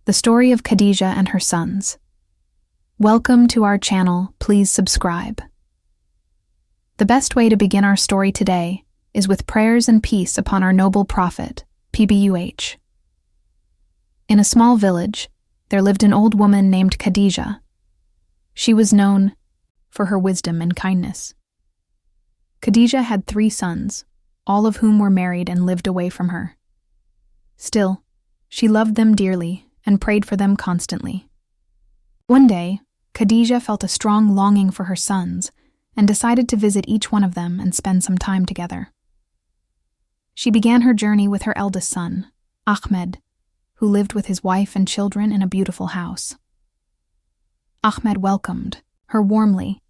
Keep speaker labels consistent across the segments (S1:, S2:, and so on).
S1: the story of Khadija and her sons. Welcome to our channel, please subscribe. The best way to begin our story today is with prayers and peace upon our noble prophet, PBUH. In a small village, there lived an old woman named Khadija. She was known for her wisdom and kindness. Khadija had 3 sons, all of whom were married and lived away from her. Still, she loved them dearly and prayed for them constantly. One day, Khadija felt a strong longing for her sons and decided to visit each one of them and spend some time together. She began her journey with her eldest son, Ahmed, who lived with his wife and children in a beautiful house. Ahmed welcomed her warmly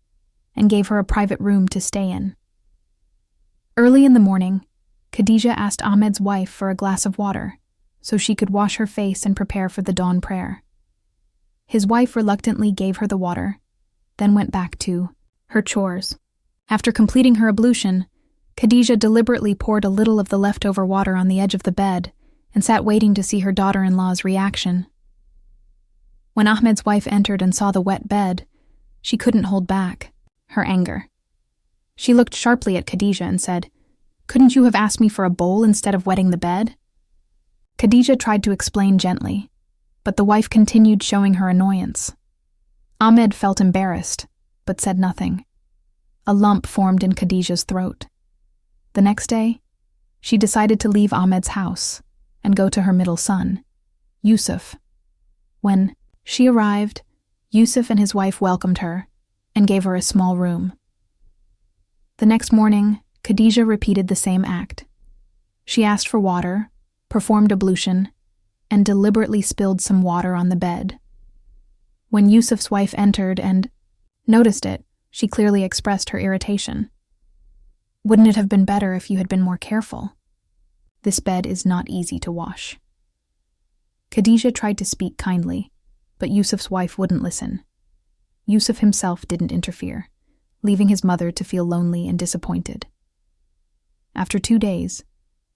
S1: and gave her a private room to stay in. Early in the morning, Khadija asked Ahmed's wife for a glass of water so she could wash her face and prepare for the dawn prayer. His wife reluctantly gave her the water, then went back to her chores. After completing her ablution, Khadija deliberately poured a little of the leftover water on the edge of the bed and sat waiting to see her daughter-in-law's reaction. When Ahmed's wife entered and saw the wet bed, she couldn't hold back her anger. She looked sharply at Khadija and said, "Couldn't you have asked me for a bowl instead of wetting the bed?" Khadija tried to explain gently, but the wife continued showing her annoyance. Ahmed felt embarrassed, but said nothing. A lump formed in Khadija's throat. The next day, she decided to leave Ahmed's house and go to her middle son, Yusuf. When she arrived, Yusuf and his wife welcomed her and gave her a small room. The next morning, Khadija repeated the same act. She asked for water, performed ablution, and deliberately spilled some water on the bed. When Yusuf's wife entered and noticed it, she clearly expressed her irritation. "Wouldn't it have been better if you had been more careful? This bed is not easy to wash." Khadija tried to speak kindly, but Yusuf's wife wouldn't listen. Yusuf himself didn't interfere, leaving his mother to feel lonely and disappointed. After 2 days,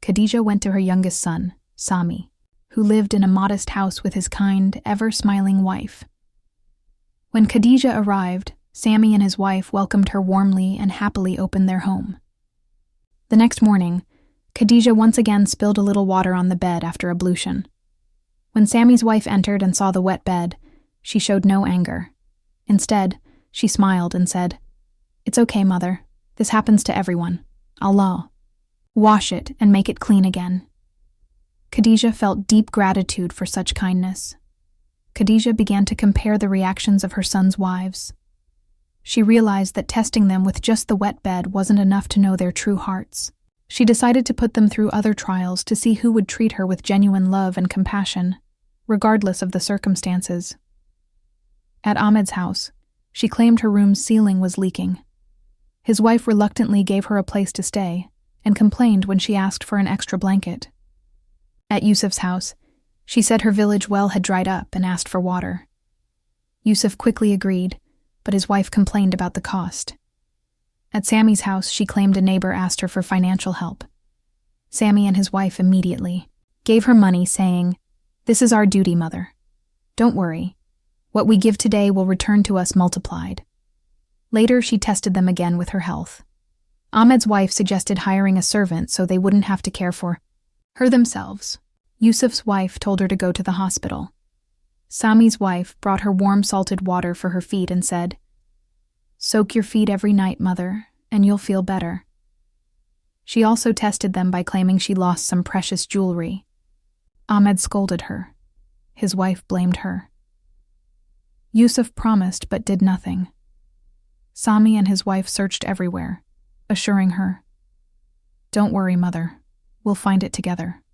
S1: Khadija went to her youngest son, Sami, who lived in a modest house with his kind, ever-smiling wife. When Khadija arrived, Sami and his wife welcomed her warmly and happily opened their home. The next morning, Khadija once again spilled a little water on the bed after ablution. When Sami's wife entered and saw the wet bed, she showed no anger. Instead, she smiled and said, "It's okay, mother. This happens to everyone. Allah. Wash it and make it clean again." Khadija felt deep gratitude for such kindness. Khadija began to compare the reactions of her sons' wives. She realized that testing them with just the wet bed wasn't enough to know their true hearts. She decided to put them through other trials to see who would treat her with genuine love and compassion, regardless of the circumstances. At Ahmed's house, she claimed her room's ceiling was leaking. His wife reluctantly gave her a place to stay and complained when she asked for an extra blanket. At Yusuf's house, she said her village well had dried up and asked for water. Yusuf quickly agreed, but his wife complained about the cost. At Sami's house, she claimed a neighbor asked her for financial help. Sami and his wife immediately gave her money, saying, "This is our duty, mother. Don't worry. What we give today will return to us multiplied." Later, she tested them again with her health. Ahmed's wife suggested hiring a servant so they wouldn't have to care for her themselves. Yusuf's wife told her to go to the hospital. Sami's wife brought her warm salted water for her feet and said, "Soak your feet every night, mother, and you'll feel better." She also tested them by claiming she lost some precious jewelry. Ahmed scolded her. His wife blamed her. Yusuf promised but did nothing. Sami and his wife searched everywhere, assuring her, "Don't worry, mother. We'll find it together."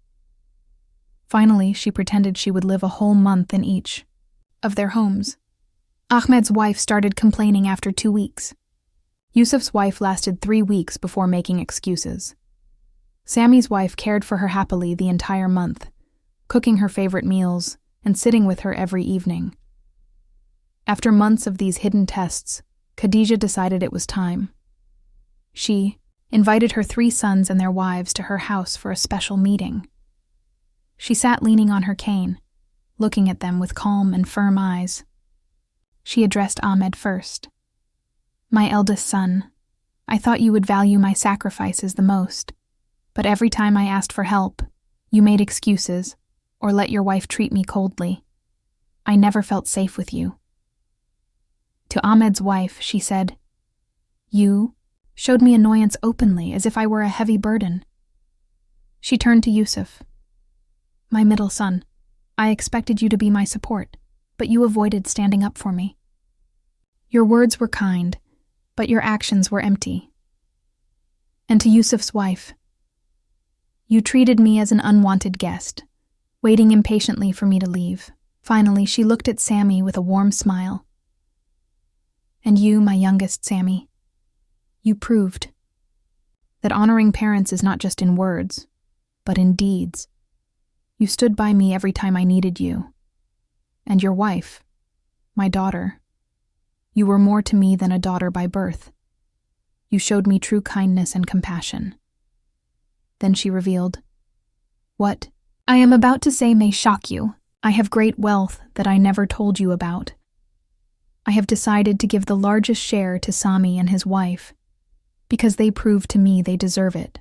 S1: Finally, she pretended she would live a whole month in each of their homes. Ahmed's wife started complaining after 2 weeks. Yusuf's wife lasted 3 weeks before making excuses. Sami's wife cared for her happily the entire month, cooking her favorite meals and sitting with her every evening. After months of these hidden tests, Khadija decided it was time. She invited her 3 sons and their wives to her house for a special meeting. She sat leaning on her cane, looking at them with calm and firm eyes. She addressed Ahmed first. "My eldest son, I thought you would value my sacrifices the most, but every time I asked for help, you made excuses or let your wife treat me coldly. I never felt safe with you." To Ahmed's wife, she said, "You showed me annoyance openly as if I were a heavy burden." She turned to Yusuf. "My middle son, I expected you to be my support, but you avoided standing up for me. Your words were kind, but your actions were empty." And to Yusuf's wife, "You treated me as an unwanted guest, waiting impatiently for me to leave." Finally, she looked at Sami with a warm smile. "And you, my youngest Sami, you proved that honoring parents is not just in words, but in deeds. You stood by me every time I needed you. And your wife, my daughter, you were more to me than a daughter by birth. You showed me true kindness and compassion." Then she revealed, "What I am about to say may shock you. I have great wealth that I never told you about. I have decided to give the largest share to Sami and his wife, because they proved to me they deserve it.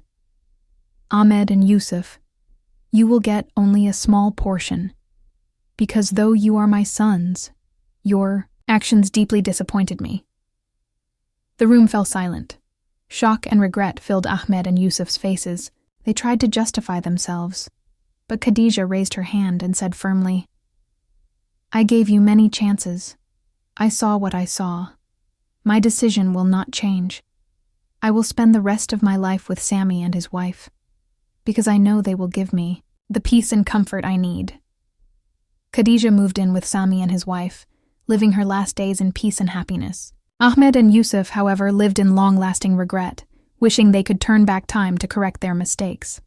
S1: Ahmed and Yusuf, you will get only a small portion, because though you are my sons, your actions deeply disappointed me." The room fell silent. Shock and regret filled Ahmed and Yusuf's faces. They tried to justify themselves, but Khadija raised her hand and said firmly, "I gave you many chances. I saw what I saw. My decision will not change. I will spend the rest of my life with Sami and his wife, because I know they will give me the peace and comfort I need." Khadija moved in with Sami and his wife, living her last days in peace and happiness. Ahmed and Yusuf, however, lived in long-lasting regret, wishing they could turn back time to correct their mistakes.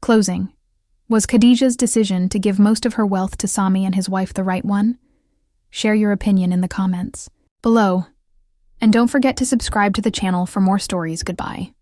S1: Closing. Was Khadija's decision to give most of her wealth to Sami and his wife the right one? Share your opinion in the comments below. And don't forget to subscribe to the channel for more stories. Goodbye.